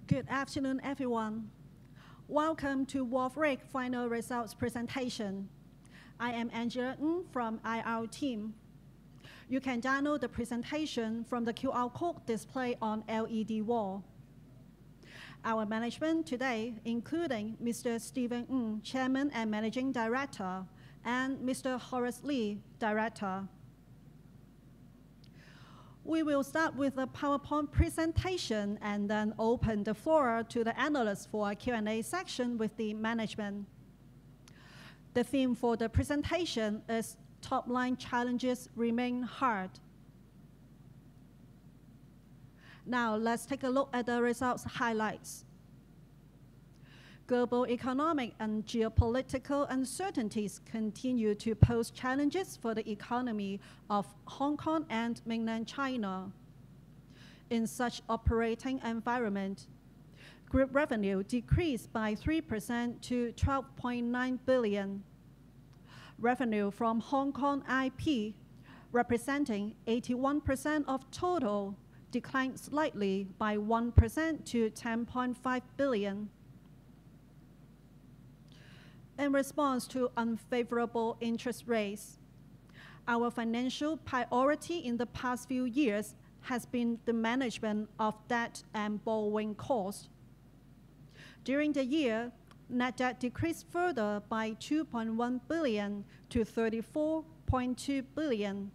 Good afternoon, everyone. Welcome to Wharf final results presentation. I am Angela Ng from IR team. You can download the presentation from the QR code displayed on LED wall. Our management today, including Mr. Stephen Ng, Chairman and Managing Director, and Mr. Horace Lee, Director. We will start with a PowerPoint presentation and then open the floor to the analysts for a Q&A section with the management. The theme for the presentation is top-line challenges remain hard. Now let's take a look at the results highlights. Global economic and geopolitical uncertainties continue to pose challenges for the economy of Hong Kong and mainland China. In such operating environment, group revenue decreased by 3% to 12.9 billion. Revenue from Hong Kong IP, representing 81% of total, declined slightly by 1% to 10.5 billion. In response to unfavorable interest rates, our financial priority in the past few years has been the management of debt and borrowing costs. During the year, net debt decreased further by 2.1 billion to 34.2 billion.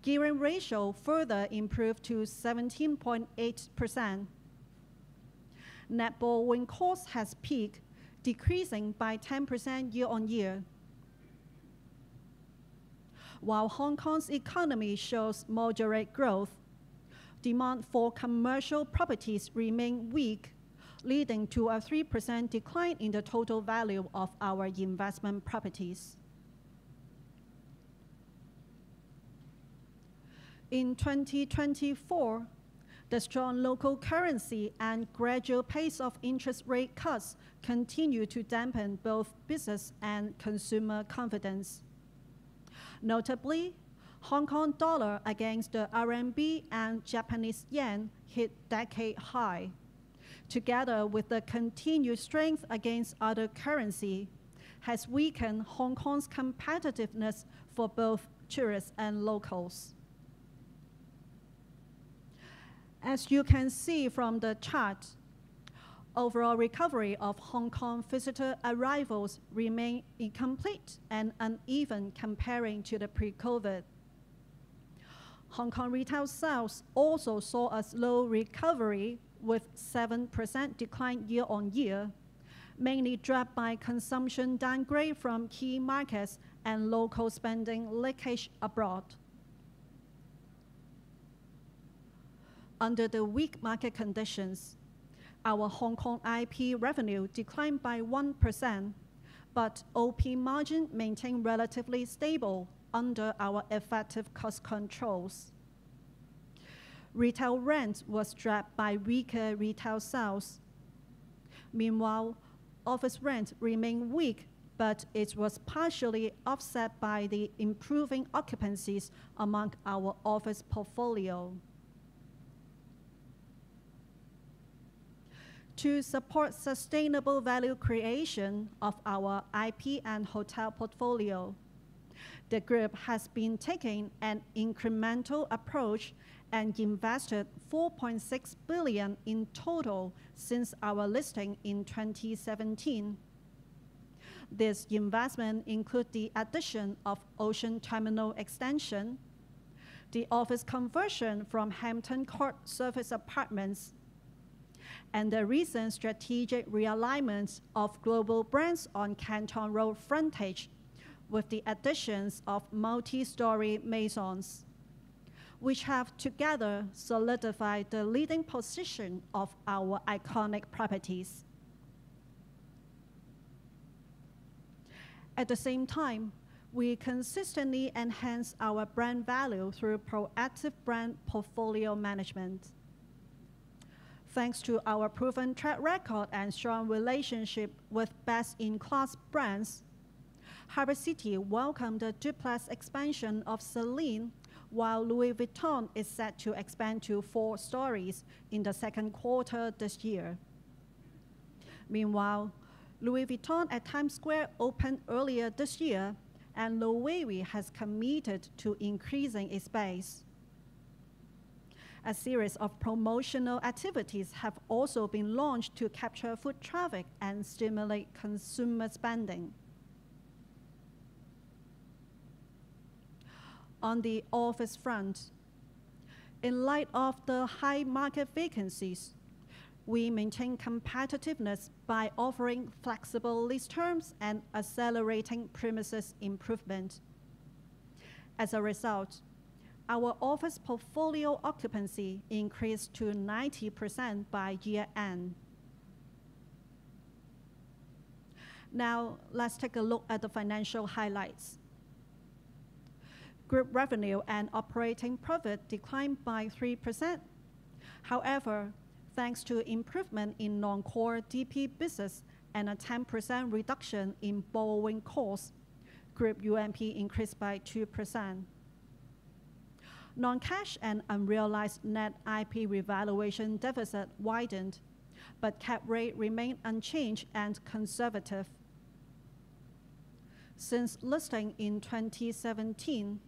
Gearing ratio further improved to 17.8%. Net borrowing cost has peaked, decreasing by 10% year-on-year. While Hong Kong's economy shows moderate growth, demand for commercial properties remain weak, leading to a 3% decline in the total value of our investment properties. In 2024, the strong local currency and gradual pace of interest rate cuts continue to dampen both business and consumer confidence. Notably, Hong Kong dollar against the RMB and Japanese yen hit decade high. Together with the continued strength against other currency, has weakened Hong Kong's competitiveness for both tourists and locals. As you can see from the chart, overall recovery of Hong Kong visitor arrivals remain incomplete and uneven comparing to the pre-COVID. Hong Kong retail sales also saw a slow recovery with 7% decline year-on-year, mainly driven by consumption downgrade from key markets and local spending leakage abroad. Under the weak market conditions, our Hong Kong IP revenue declined by 1%, but OP margin maintained relatively stable under our effective cost controls. Retail rent was dragged by weaker retail sales. Meanwhile, office rent remained weak, but it was partially offset by the improving occupancies among our office portfolio. To support sustainable value creation of our IP and hotel portfolio, the group has been taking an incremental approach and invested 4.6 billion in total since our listing in 2017. This investment includes the addition of Ocean Terminal Extension, the office conversion from Hampton Court service apartments, and the recent strategic realignment of global brands on Canton Road frontage with the additions of multi-story maisons, which have together solidified the leading position of our iconic properties. At the same time, we consistently enhance our brand value through proactive brand portfolio management. Thanks to our proven track record and strong relationship with best-in-class brands, Harbour City welcomed the duplex expansion of Celine while Louis Vuitton is set to expand to 4 stories in the second quarter this year. Meanwhile, Louis Vuitton at Times Square opened earlier this year, and Loewe has committed to increasing its space. A series of promotional activities have also been launched to capture foot traffic and stimulate consumer spending. On the office front, in light of the high market vacancies, we maintain competitiveness by offering flexible lease terms and accelerating premises improvement. As a result, our office portfolio occupancy increased to 90% by year-end. Now, let's take a look at the financial highlights. Group revenue and operating profit declined by 3%. However, thanks to improvement in non-core DP business and a 10% reduction in borrowing costs, group UMP increased by 2%. Non-cash and unrealized net IP revaluation deficit widened, but cap rate remained unchanged and conservative. Since listing in 2017,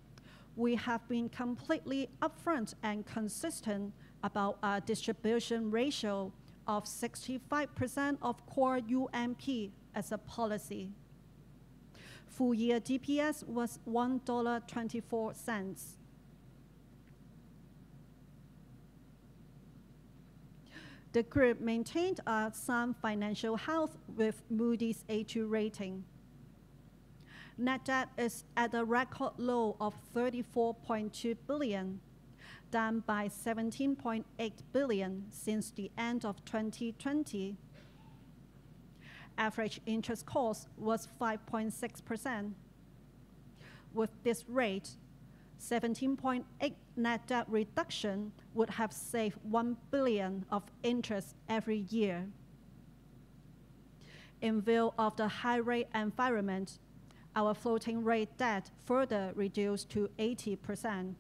we have been completely upfront and consistent about a distribution ratio of 65% of core UMP as a policy. Full-year DPS was $1.24. The group maintained a sound financial health with Moody's A2 rating. Net debt is at a record low of $34.2 billion, down by $17.8 billion since the end of 2020. Average interest cost was 5.6%. With this rate, 17.8 net debt reduction would have saved $1 billion of interest every year. In view of the high rate environment, our floating rate debt further reduced to 80%.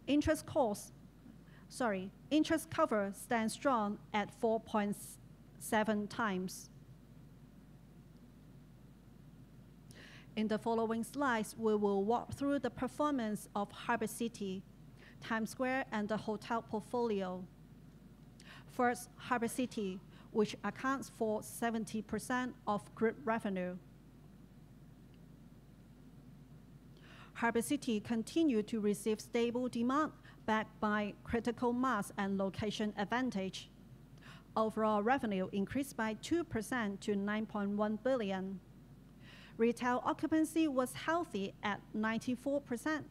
Interest cover stands strong at 4.7 times. In the following slides, we will walk through the performance of Harbour City, Times Square, and the hotel portfolio. First, Harbour City, which accounts for 70% of group revenue. Harbour City continued to receive stable demand backed by critical mass and location advantage. Overall revenue increased by 2% to $9.1 billion. Retail occupancy was healthy at 94%.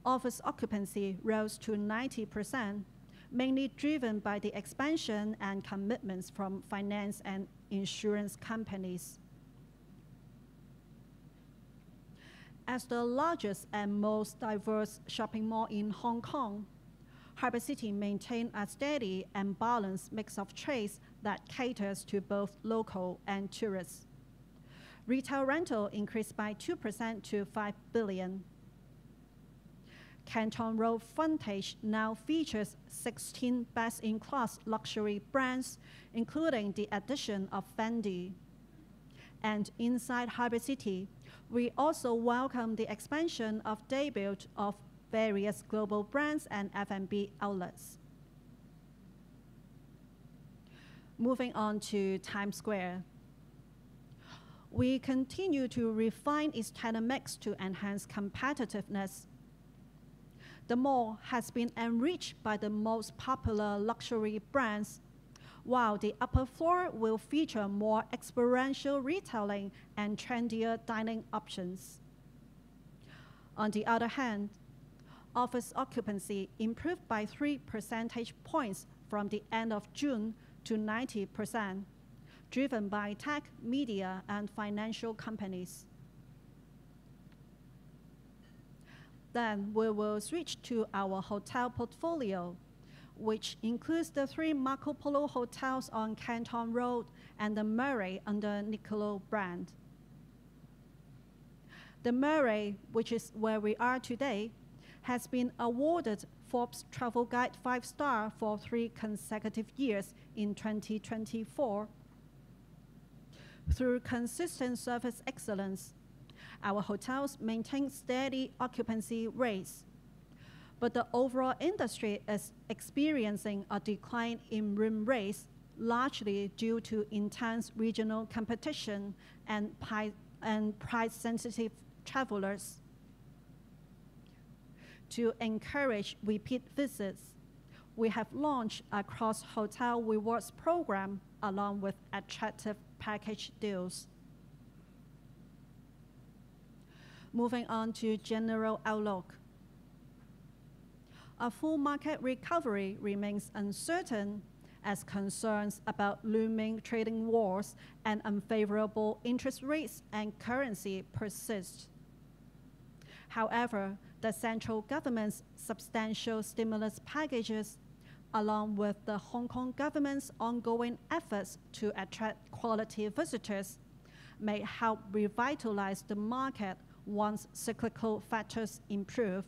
Office occupancy rose to 90%, mainly driven by the expansion and commitments from finance and insurance companies. As the largest and most diverse shopping mall in Hong Kong, Harbour City maintained a steady and balanced mix of trades that caters to both local and tourists. Retail rental increased by 2% to $5 billion. Canton Road frontage now features 16 best-in-class luxury brands, including the addition of Fendi. And inside Harbour City, we also welcome the expansion of debut of various global brands and F&B outlets. Moving on to Times Square. We continue to refine its tenant mix to enhance competitiveness. The mall has been enriched by the most popular luxury brands, while the upper floor will feature more experiential retailing and trendier dining options. On the other hand, office occupancy improved by 3 percentage points from the end of June to 90%, driven by tech, media, and financial companies. Then we will switch to our hotel portfolio, which includes the 3 Marco Polo hotels on Canton Road and the Murray under Niccolo brand. The Murray, which is where we are today, has been awarded Forbes Travel Guide 5-star for 3 consecutive years in 2024. Through consistent service excellence, our hotels maintain steady occupancy rates, but the overall industry is experiencing a decline in room rates, largely due to intense regional competition and price-sensitive travelers. To encourage repeat visits, we have launched a cross-hotel rewards program along with attractive package deals. Moving on to general outlook. A full market recovery remains uncertain as concerns about looming trading wars and unfavorable interest rates and currency persist. However, the central government's substantial stimulus packages, along with the Hong Kong government's ongoing efforts to attract quality visitors, may help revitalize the market once cyclical factors improve.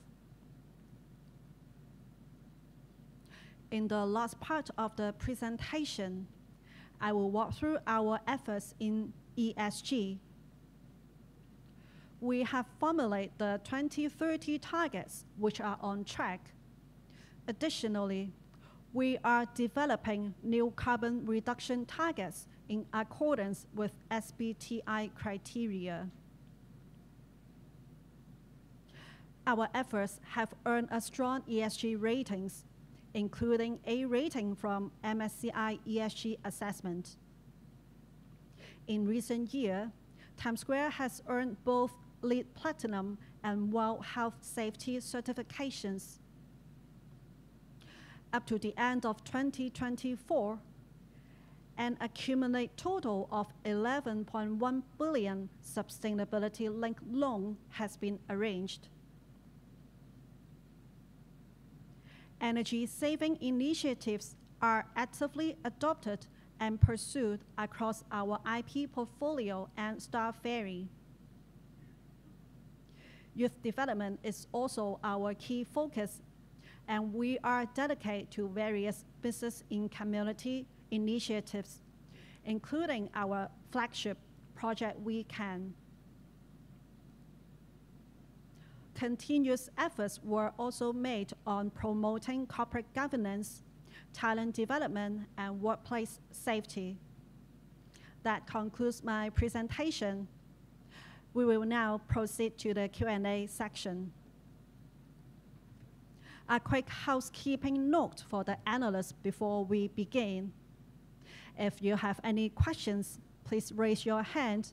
In the last part of the presentation, I will walk through our efforts in ESG. We have formulated the 2030 targets, which are on track. Additionally, we are developing new carbon reduction targets in accordance with SBTi criteria. Our efforts have earned a strong ESG ratings, including A rating from MSCI ESG assessment. In recent years, Times Square has earned both LEED Platinum and World Health Safety certifications. Up to the end of 2024, an accumulated total of 11.1 billion sustainability-linked loan has been arranged. Energy-saving initiatives are actively adopted and pursued across our IP portfolio and Star Ferry. Youth development is also our key focus, and we are dedicated to various business in community initiatives, including our flagship Project We Can. Continuous efforts were also made on promoting corporate governance, talent development, and workplace safety. That concludes my presentation. We will now proceed to the Q&A section. A quick housekeeping note for the analysts before we begin. If you have any questions, please raise your hand.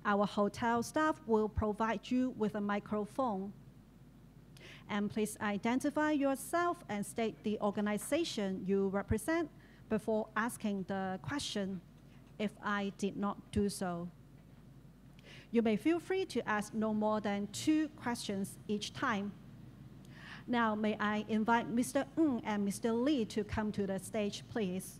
Our hotel staff will provide you with a microphone. And please identify yourself and state the organization you represent before asking the question, if I did not do so. You may feel free to ask no more than 2 questions each time. Now, may I invite Mr. Ng and Mr. Lee to come to the stage, please.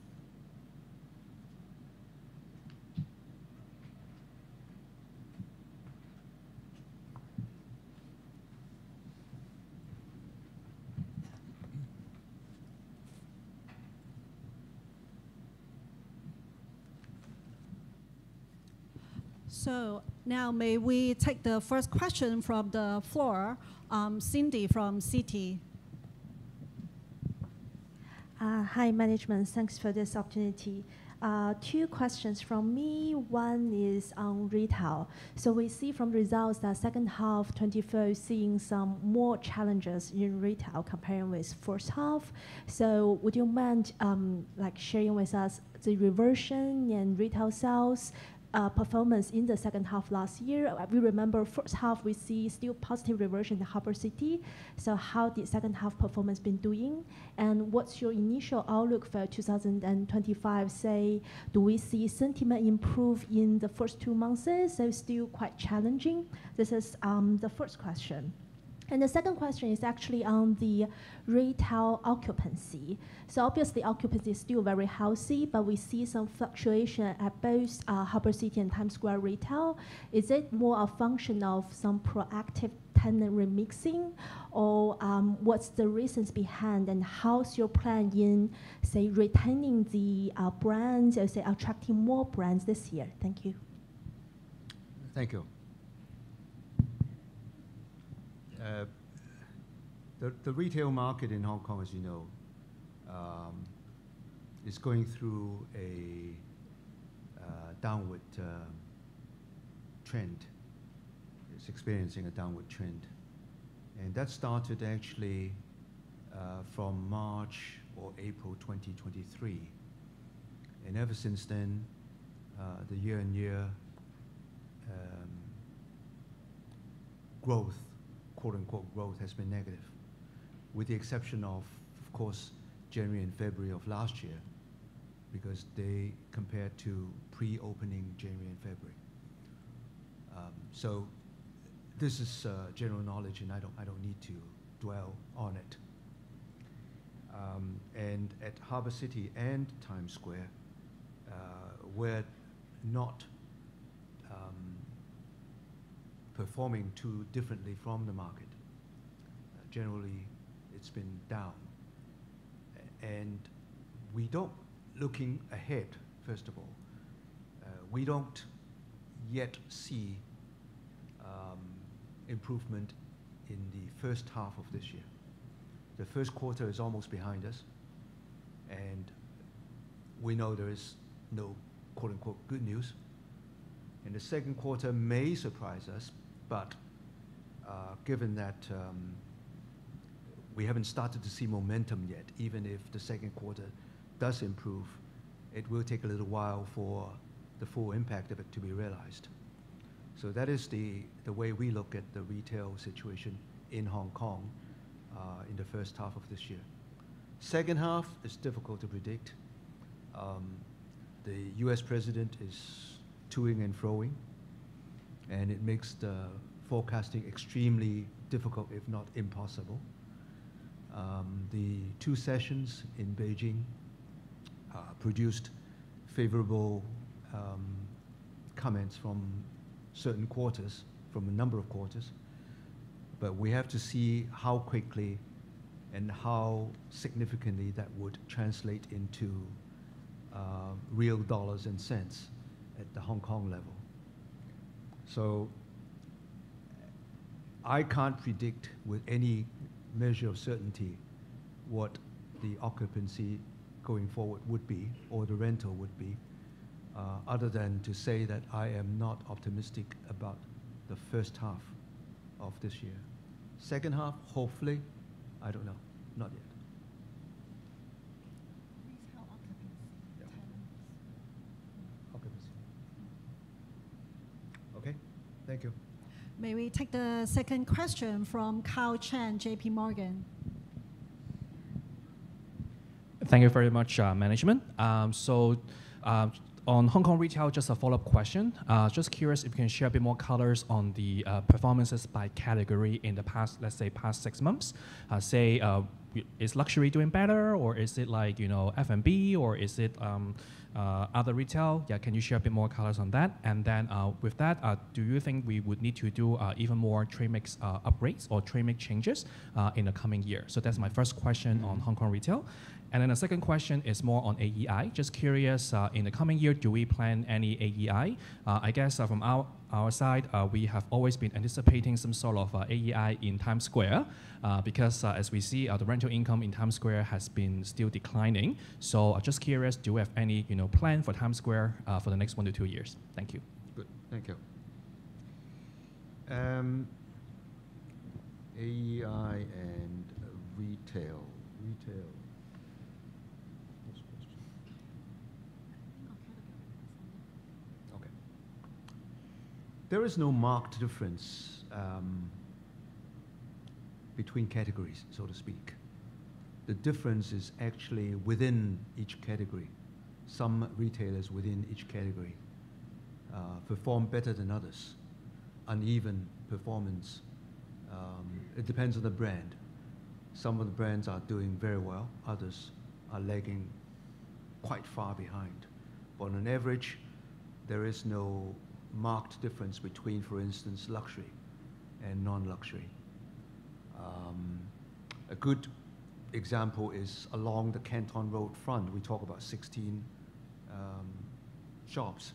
So now may we take the first question from the floor. Cindy from Citi. Hi, management. Thanks for this opportunity. 2 questions from me. One is on retail. So we see from results that second half 24 seeing some more challenges in retail comparing with first half. So would you mind sharing with us the reversion in retail sales performance in the second half last year? We remember first half we see still positive reversion in Harbour City. So how did second half performance been doing? And what's your initial outlook for 2025? Say, do we see sentiment improve in the first 2 months? So still quite challenging. This is the first question. And the second question is actually on the retail occupancy. So obviously occupancy is still very healthy, but we see some fluctuation at both Harbour City and Times Square retail. Is it more a function of some proactive tenant remixing, or what's the reasons behind, and how's your plan in, say, retaining the brands, or say, attracting more brands this year? Thank you. Thank you. The retail market in Hong Kong, as you know, is going through a downward trend. It's experiencing a downward trend. And that started actually from March or April 2023. And ever since then, the year-on-year growth, quote-unquote growth, has been negative, with the exception of course, January and February of last year, because they compared to pre-opening January and February. So this is general knowledge, and I don't need to dwell on it. And at Harbour City and Times Square, we're not performing too differently from the market. Generally, it's been down. And we don't, looking ahead, first of all, we don't yet see improvement in the first half of this year. The first quarter is almost behind us, and we know there is no quote-unquote good news. And the second quarter may surprise us, but given that we haven't started to see momentum yet, even if the second quarter does improve, it will take a little while for the full impact of it to be realized. So that is the way we look at the retail situation in Hong Kong in the first half of this year. Second half is difficult to predict. The US president is toing and froing, and it makes the forecasting extremely difficult, if not impossible. The two sessions in Beijing produced favorable comments from certain quarters, from a number of quarters, but we have to see how quickly and how significantly that would translate into real dollars and cents at the Hong Kong level. So I can't predict with any measure of certainty what the occupancy going forward would be, or the rental would be, other than to say that I am not optimistic about the first half of this year. Second half, hopefully, I don't know, not yet. Retail occupancy. Yeah. Occupancy. Okay, thank you. May we take the second question from Kao Chen, JP Morgan. Thank you very much, management. On Hong Kong retail, just a follow-up question. Just curious if you can share a bit more colors on the performances by category in the past, let's say, past 6 months. Is luxury doing better, or is it like, F&B, or is it other retail? Yeah, can you share a bit more colors on that? And then with that, do you think we would need to do even more trade mix upgrades or trade mix changes in the coming year? So that's my first question on Hong Kong retail. And then the second question is more on AEI. Just curious, in the coming year, do we plan any AEI? I guess from our side, we have always been anticipating some sort of AEI in Times Square because as we see, the rental income in Times Square has been still declining. So just curious, do we have any plan for Times Square for the next 1 to 2 years? Thank you. Good, thank you. AEI and retail. Okay. There is no marked difference between categories, so to speak. The difference is actually within each category. Some retailers within each category perform better than others. Uneven performance It depends on the brand. Some of the brands are doing very well, others are lagging quite far behind. But on average, there is no marked difference between, for instance, luxury and non-luxury. A good example is along the Canton Road front. We talk about 16 shops,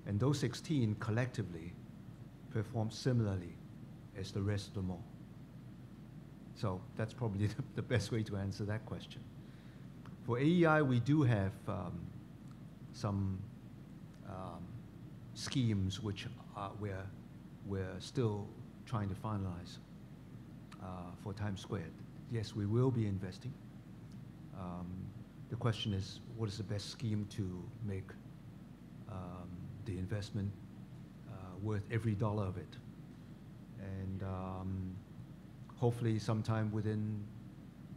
and those 16 collectively perform similarly as the rest of the mall. So that's probably the best way to answer that question. For AEI, we do have some schemes which we're still trying to finalize for Times Square. Yes, we will be investing. The question is, what is the best scheme to make the investment worth every dollar of it? And hopefully sometime within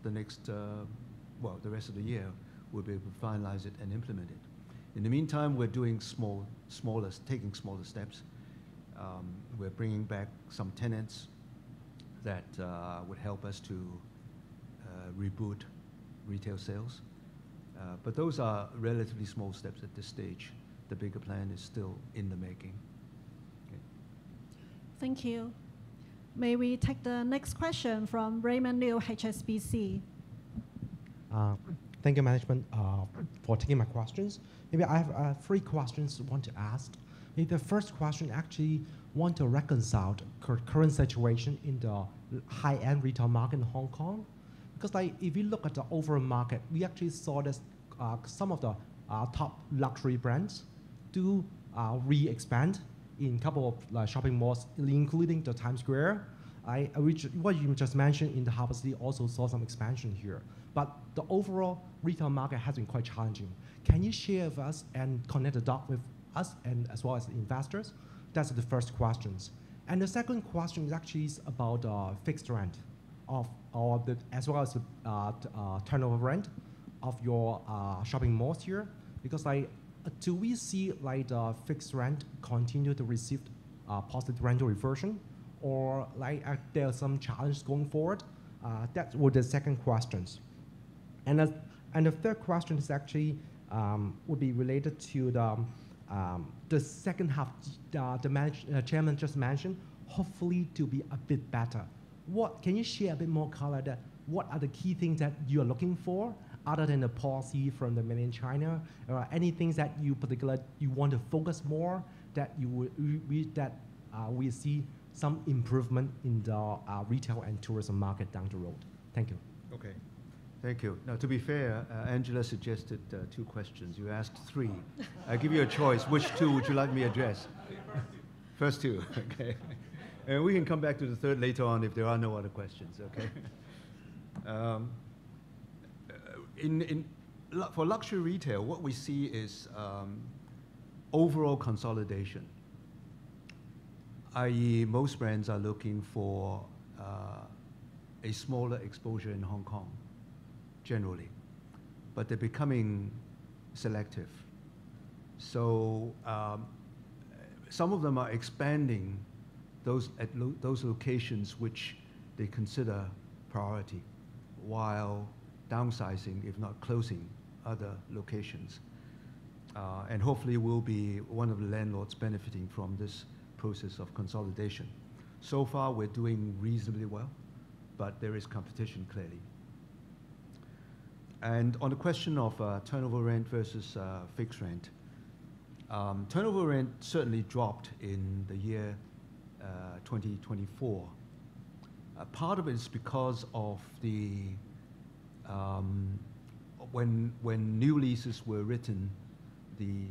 the next, the rest of the year, we'll be able to finalize it and implement it. In the meantime, we're doing taking smaller steps. We're bringing back some tenants that would help us to reboot retail sales. But those are relatively small steps at this stage. The bigger plan is still in the making. Okay. Thank you. May we take the next question from Raymond Liu, HSBC. Thank you, management, for taking my questions. Maybe I have 3 questions I want to ask. Maybe the first question actually want to reconcile the current situation in the high-end retail market in Hong Kong. Because if you look at the overall market, we actually saw that some of the top luxury brands do re-expand in a couple of shopping malls, including the Times Square. What you just mentioned in the Harbour City also saw some expansion here. But the overall retail market has been quite challenging. Can you share with us and connect the dot with us and as well as the investors? That's the first questions. And the second question is actually about fixed rent as well as the turnover rent of your shopping malls here. Because do we see the fixed rent continue to receive positive rental reversion, or there are some challenges going forward? That were the second questions. And the third question is actually would be related to the second half. The chairman just mentioned, hopefully to be a bit better. Can you share a bit more color that what are the key things that you are looking for other than the policy from the mainland China, or anything that you want to focus more that we see some improvement in the retail and tourism market down the road? Thank you. Okay. Thank you. Now, to be fair, Angela suggested 2 questions. You asked 3. I give you a choice. Which 2 would you like me to address? First 2, okay. And we can come back to the third later on if there are no other questions, okay? For luxury retail, what we see is overall consolidation, i.e. most brands are looking for a smaller exposure in Hong Kong, generally, but they're becoming selective. So some of them are expanding at those locations which they consider priority, while downsizing, if not closing, other locations. And hopefully we'll be one of the landlords benefiting from this process of consolidation. So far, we're doing reasonably well, but there is competition, clearly. And on the question of turnover rent versus fixed rent, turnover rent certainly dropped in the year 2024. Part of it is because of the when new leases were written, the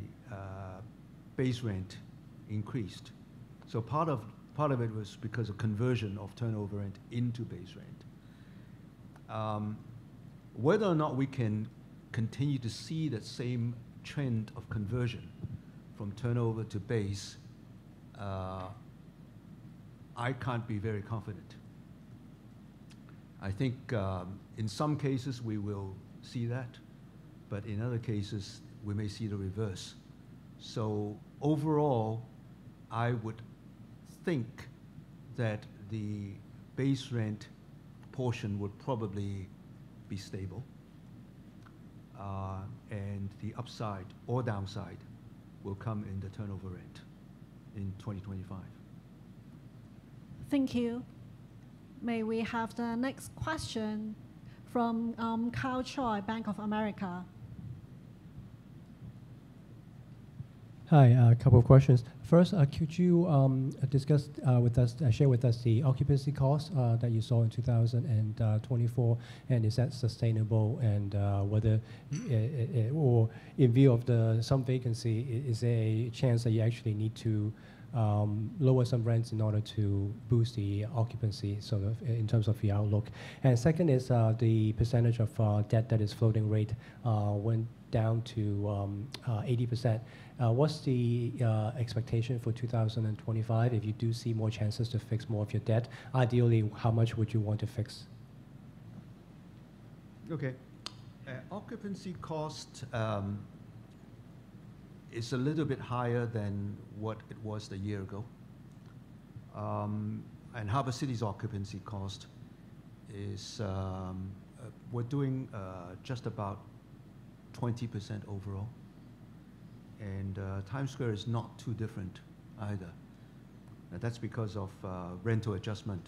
base rent increased. So part of it was because of conversion of turnover rent into base rent. Whether or not we can continue to see that same trend of conversion from turnover to base, I can't be very confident. I think in some cases we will see that, but in other cases we may see the reverse. So overall, I would think that the base rent portion would probably be stable, and the upside or downside will come in the turnover rent in 2025. Thank you. May we have the next question from Carl Choi, Bank of America. Hi, a couple of questions. First, could you discuss with us, share with us the occupancy cost that you saw in 2024, and is that sustainable? And whether, or in view of some vacancy, is there a chance that you actually need to lower some rents in order to boost the occupancy, sort of in terms of the outlook? And second is the percentage of debt that is floating rate went down to 80%. What's the expectation for 2025 if you do see more chances to fix more of your debt? Ideally, how much would you want to fix? Okay. Occupancy cost is a little bit higher than what it was a year ago. And Harbour City's occupancy cost is, we're doing just about 20% overall. And Times Square is not too different either. That's because of rental adjustment.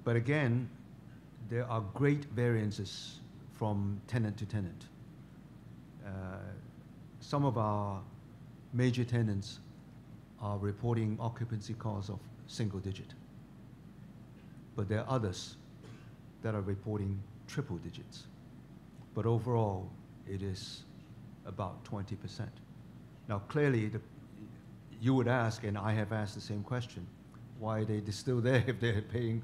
But again, there are great variances from tenant to tenant. Some of our major tenants are reporting occupancy costs of single digit. But there are others that are reporting triple digits. But overall, it is about 20%. Now, clearly, you would ask, and I have asked the same question, why are they still there if they're paying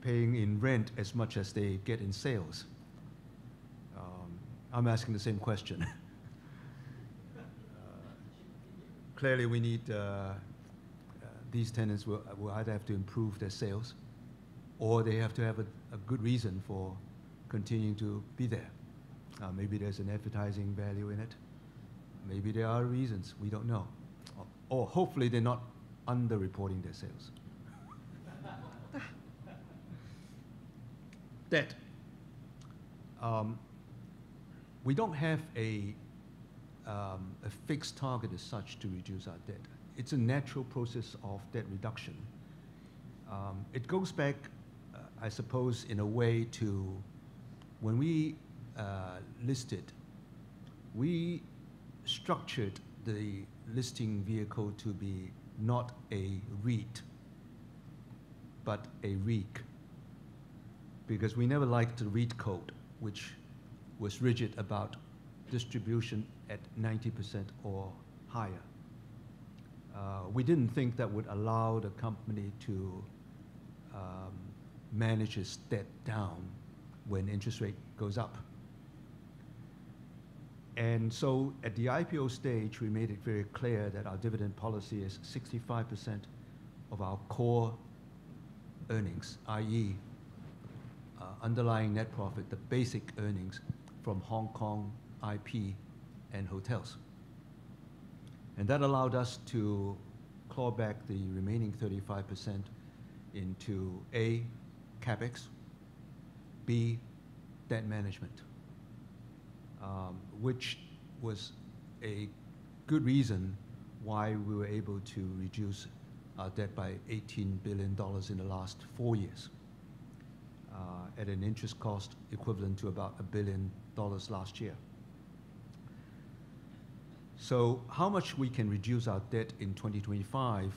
in rent as much as they get in sales? I'm asking the same question. Clearly, we need, these tenants will either have to improve their sales, or they have to have a good reason for continuing to be there. Maybe there's an advertising value in it. Maybe there are reasons, we don't know. Or hopefully they're not underreporting their sales. Debt. We don't have a fixed target as such to reduce our debt. It's a natural process of debt reduction. It goes back, I suppose, in a way to when we listed, we structured the listing vehicle to be not a REIT, but a REIC, because we never liked the REIT code, which was rigid about distribution at 90% or higher. We didn't think that would allow the company to manage its debt down when interest rate goes up. And so at the IPO stage, we made it very clear that our dividend policy is 65% of our core earnings, i.e. Underlying net profit, the basic earnings from Hong Kong, IP, and hotels. And that allowed us to claw back the remaining 35% into A, CapEx, B, debt management, which was a good reason why we were able to reduce our debt by $18 billion in the last 4 years, at an interest cost equivalent to about $1 billion last year. So how much we can reduce our debt in 2025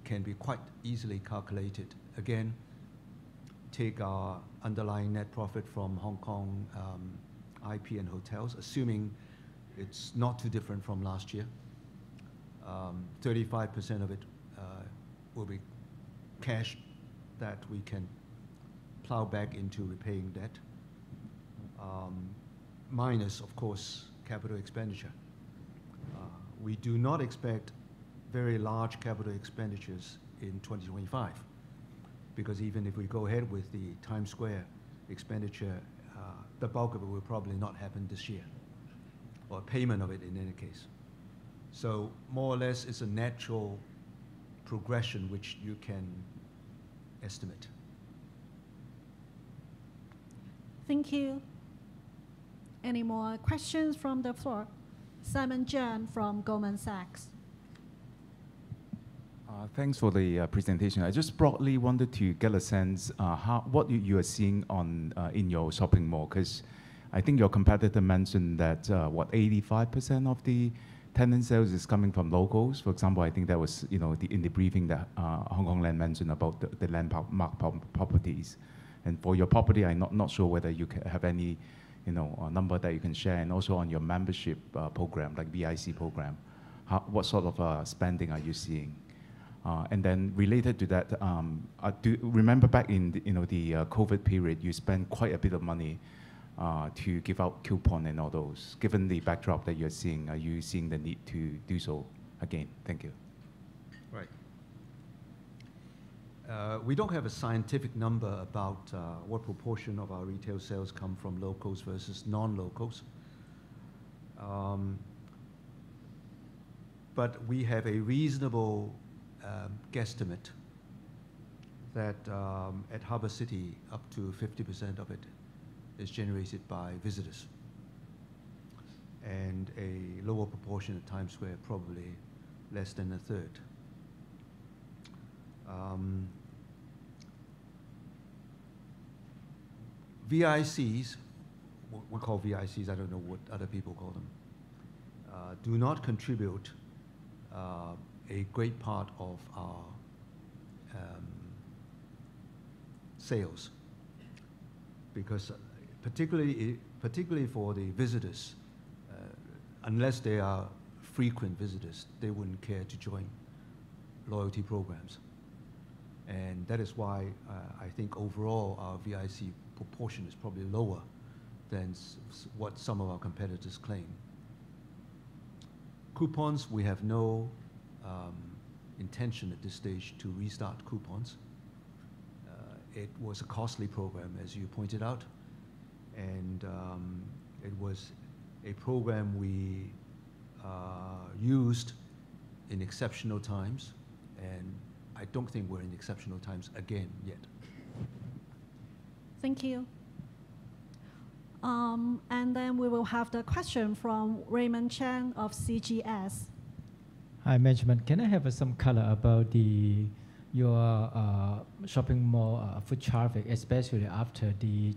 can be quite easily calculated. Again, take our underlying net profit from Hong Kong IP and hotels, assuming it's not too different from last year. 35% of it will be cash that we can plow back into repaying debt, minus, of course, capital expenditure. We do not expect very large capital expenditures in 2025, because even if we go ahead with the Times Square expenditure, the bulk of it will probably not happen this year, or payment of it in any case. So more or less, it's a natural progression which you can estimate. Thank you. Any more questions from the floor? Simon Jan from Goldman Sachs. Thanks for the presentation. I just broadly wanted to get a sense what you are seeing in your shopping mall, because I think your competitor mentioned that 85% of the tenant sales is coming from locals. For example, I think that was in the briefing that Hong Kong Land mentioned about the landmark properties. And for your property, I'm not sure whether you have any number that you can share, and also on your membership program, like VIC program, what sort of spending are you seeing? And then related to that, I do remember back in the COVID period, you spent quite a bit of money to give out coupon and all those. Given the backdrop that you're seeing, are you seeing the need to do so again? Thank you. Right. We don't have a scientific number about what proportion of our retail sales come from locals versus non-locals. But we have a reasonable guesstimate that at Harbour City, up to 50% of it is generated by visitors, and a lower proportion at Times Square, probably less than a third. VICs, we call VICs, I don't know what other people call them, do not contribute a great part of our sales, because particularly for the visitors, unless they are frequent visitors, they wouldn't care to join loyalty programs. And that is why I think overall our VIC proportion is probably lower than what some of our competitors claim. Coupons, we have no intention at this stage to restart coupons. It was a costly program, as you pointed out, and it was a program we used in exceptional times, and I don't think we're in exceptional times again yet. Thank you. And then we will have the question from Raymond Chang of CGS. Hi, management. Can I have some color about your shopping mall foot traffic, especially after the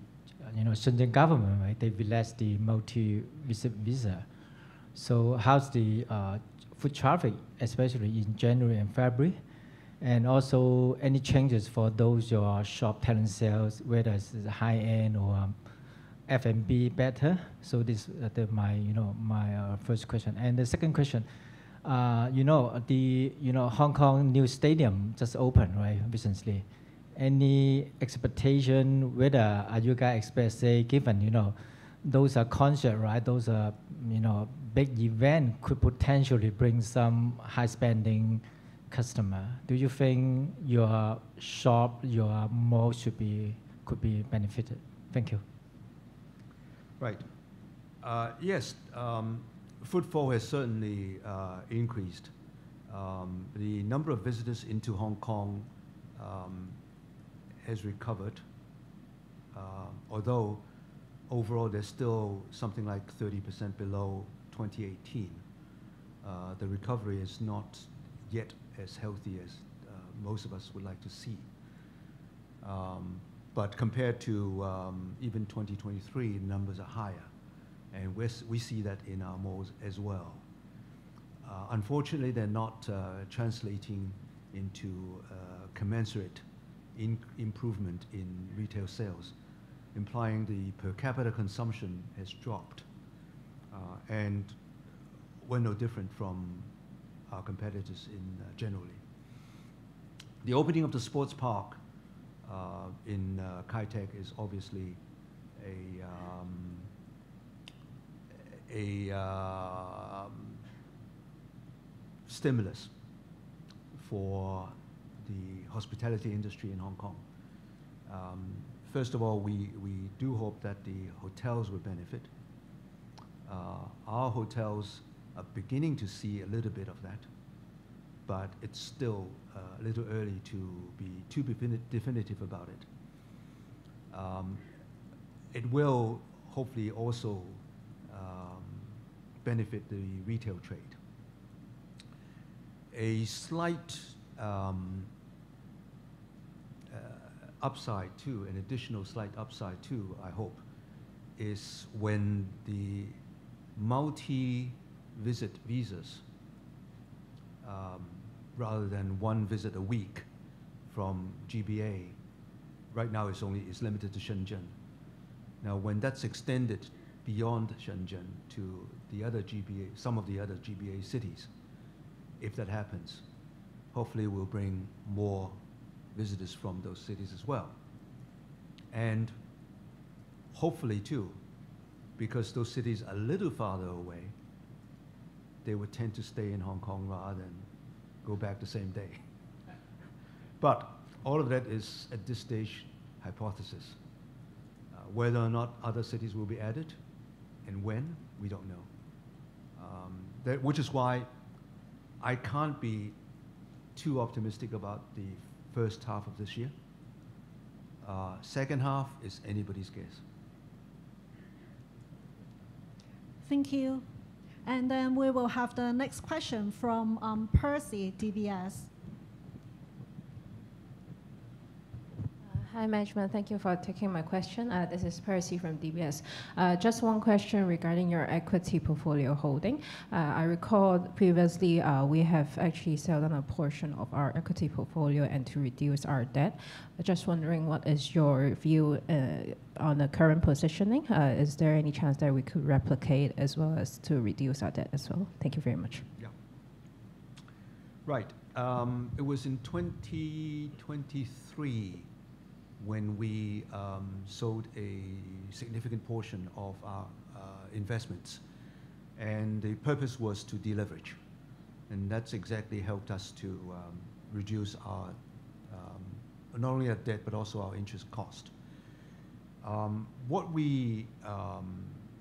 Shenzhen government, right? They relaxed the multi-visit visa. So how's the foot traffic, especially in January and February? And also any changes for those your shop tenant sales, whether it's high end or F&B better? So this is my first question. And the second question, Hong Kong new stadium just opened, right, recently. Any expectation whether you guys expect, say, given those are concert, right? Those are big event could potentially bring some high spending customer. Do you think your shop, your mall could be benefited? Thank you. Right. Yes. Footfall has certainly increased. The number of visitors into Hong Kong has recovered, although overall there's still something like 30% below 2018. The recovery is not yet as healthy as most of us would like to see. But compared to even 2023, the numbers are higher. And we see that in our malls as well. Unfortunately, they're not translating into commensurate improvement in retail sales, implying the per capita consumption has dropped. And we're no different from our competitors generally. The opening of the sports park in Kai Tak is obviously a stimulus for the hospitality industry in Hong Kong. First of all, we do hope that the hotels will benefit. Our hotels are beginning to see a little bit of that, but it's still a little early to be too definitive about it. It will hopefully also benefit the retail trade. A slight upside too, an additional slight upside too, I hope, is when the multi-visit visas, rather than one visit a week from GBA, right now it's limited to Shenzhen. Now when that's extended beyond Shenzhen to the other GBA, some of the other GBA cities, if that happens, hopefully we'll bring more visitors from those cities as well. And hopefully too, because those cities are a little farther away, they would tend to stay in Hong Kong rather than go back the same day. But all of that is, at this stage, hypothesis. Whether or not other cities will be added and when, we don't know. Which is why I can't be too optimistic about the first half of this year. Second half is anybody's guess. Thank you. And then we will have the next question from Percy, DBS. Hi, management. Thank you for taking my question. This is Percy from DBS. Just one question regarding your equity portfolio holding. I recall previously we have actually sold on a portion of our equity portfolio and to reduce our debt. Just wondering what is your view on the current positioning? Is there any chance that we could replicate as well as to reduce our debt as well? Thank you very much. Yeah. Right. It was in 2023 when we sold a significant portion of our investments. And the purpose was to deleverage. And that's exactly helped us to reduce our, not only our debt, but also our interest cost. What we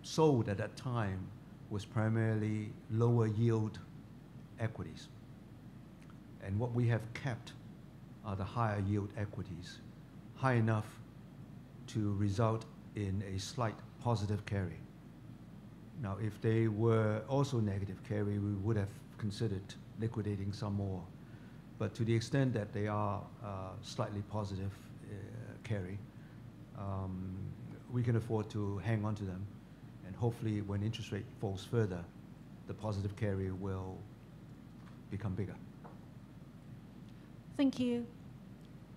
sold at that time was primarily lower yield equities. And what we have kept are the higher yield equities, high enough to result in a slight positive carry. Now, if they were also negative carry, we would have considered liquidating some more. But to the extent that they are slightly positive carry, we can afford to hang on to them. And hopefully when interest rate falls further, the positive carry will become bigger. Thank you.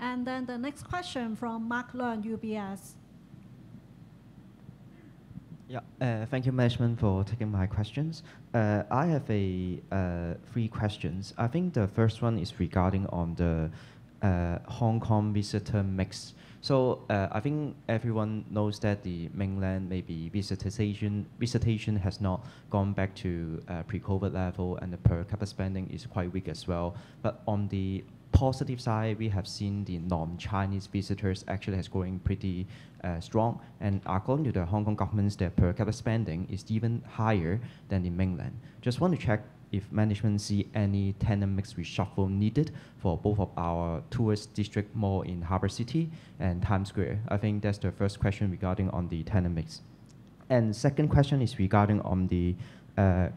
And then the next question from Mark Leung, UBS. Yeah, thank you, management, for taking my questions. I have three questions. I think the first one is regarding on the Hong Kong visitor mix. So I think everyone knows that the mainland maybe visitation has not gone back to pre-COVID level, and the per capita spending is quite weak as well. But on the positive side, we have seen the non-Chinese visitors actually has growing pretty strong. And according to the Hong Kong government, their per capita spending is even higher than the mainland. Just want to check if management see any tenant mix reshuffle needed for both of our tourist district mall in Harbour City and Times Square. I think that's the first question regarding on the tenant mix. And second question is regarding on the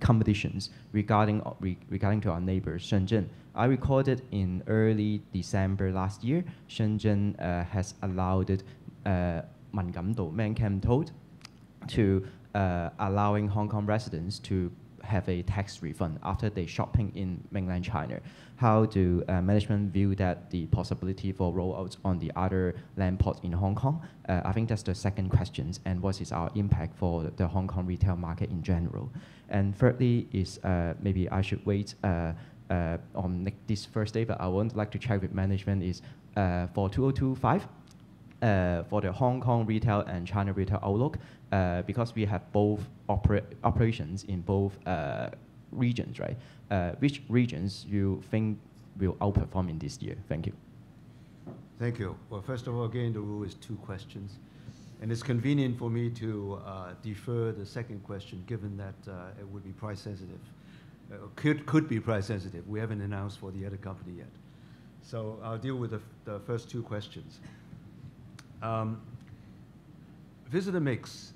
competitions regarding to our neighbors, Shenzhen. I recorded in early December last year, Shenzhen has allowed Man Kam Toad to allowing Hong Kong residents to have a tax refund after they shopping in mainland China. How do management view that the possibility for rollouts on the other land ports in Hong Kong? I think that's the second question. And what is our impact for the Hong Kong retail market in general? And thirdly is maybe I should wait on this Thursday, but I would like to check with management is for 2025, for the Hong Kong retail and China retail outlook, because we have both operations in both regions, right? Which regions you think will outperform in this year? Thank you. Thank you. Well, first of all, again, the rule is 2 questions. And it's convenient for me to defer the second question, given that it would be price sensitive. could be price sensitive. We haven't announced for the other company yet. So I'll deal with the first two questions. Visitor mix.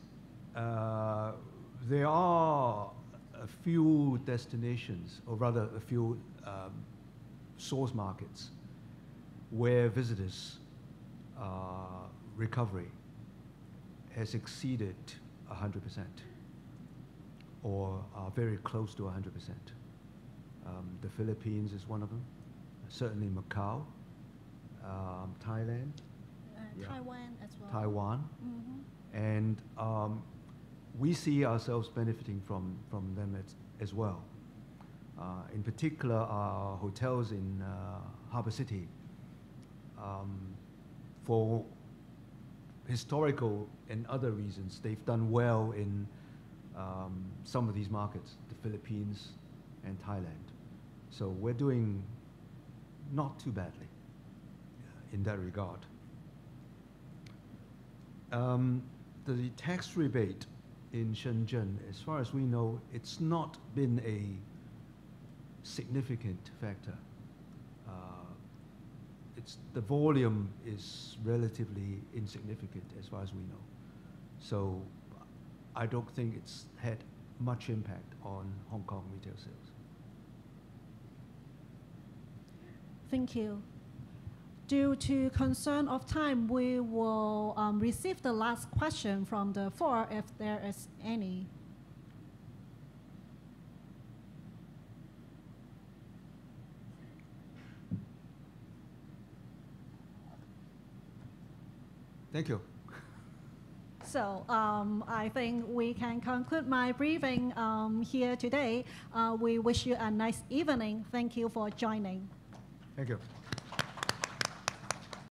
There are a few destinations, or rather a few source markets where visitors recovery has exceeded 100% or are very close to 100%. The Philippines is one of them, certainly Macau, Thailand, Taiwan as well. Taiwan, Mm-hmm. and we see ourselves benefiting from them as well. In particular, our hotels in Harbour City, for historical and other reasons, they've done well in some of these markets, the Philippines and Thailand. So we're doing not too badly in that regard. The tax rebate in Shenzhen, as far as we know, it's not been a significant factor. The volume is relatively insignificant as far as we know. So I don't think it's had much impact on Hong Kong retail sales. Thank you. Due to concern of time, we will receive the last question from the floor if there is any. Thank you. So I think we can conclude my briefing here today. We wish you a nice evening. Thank you for joining. Thank you.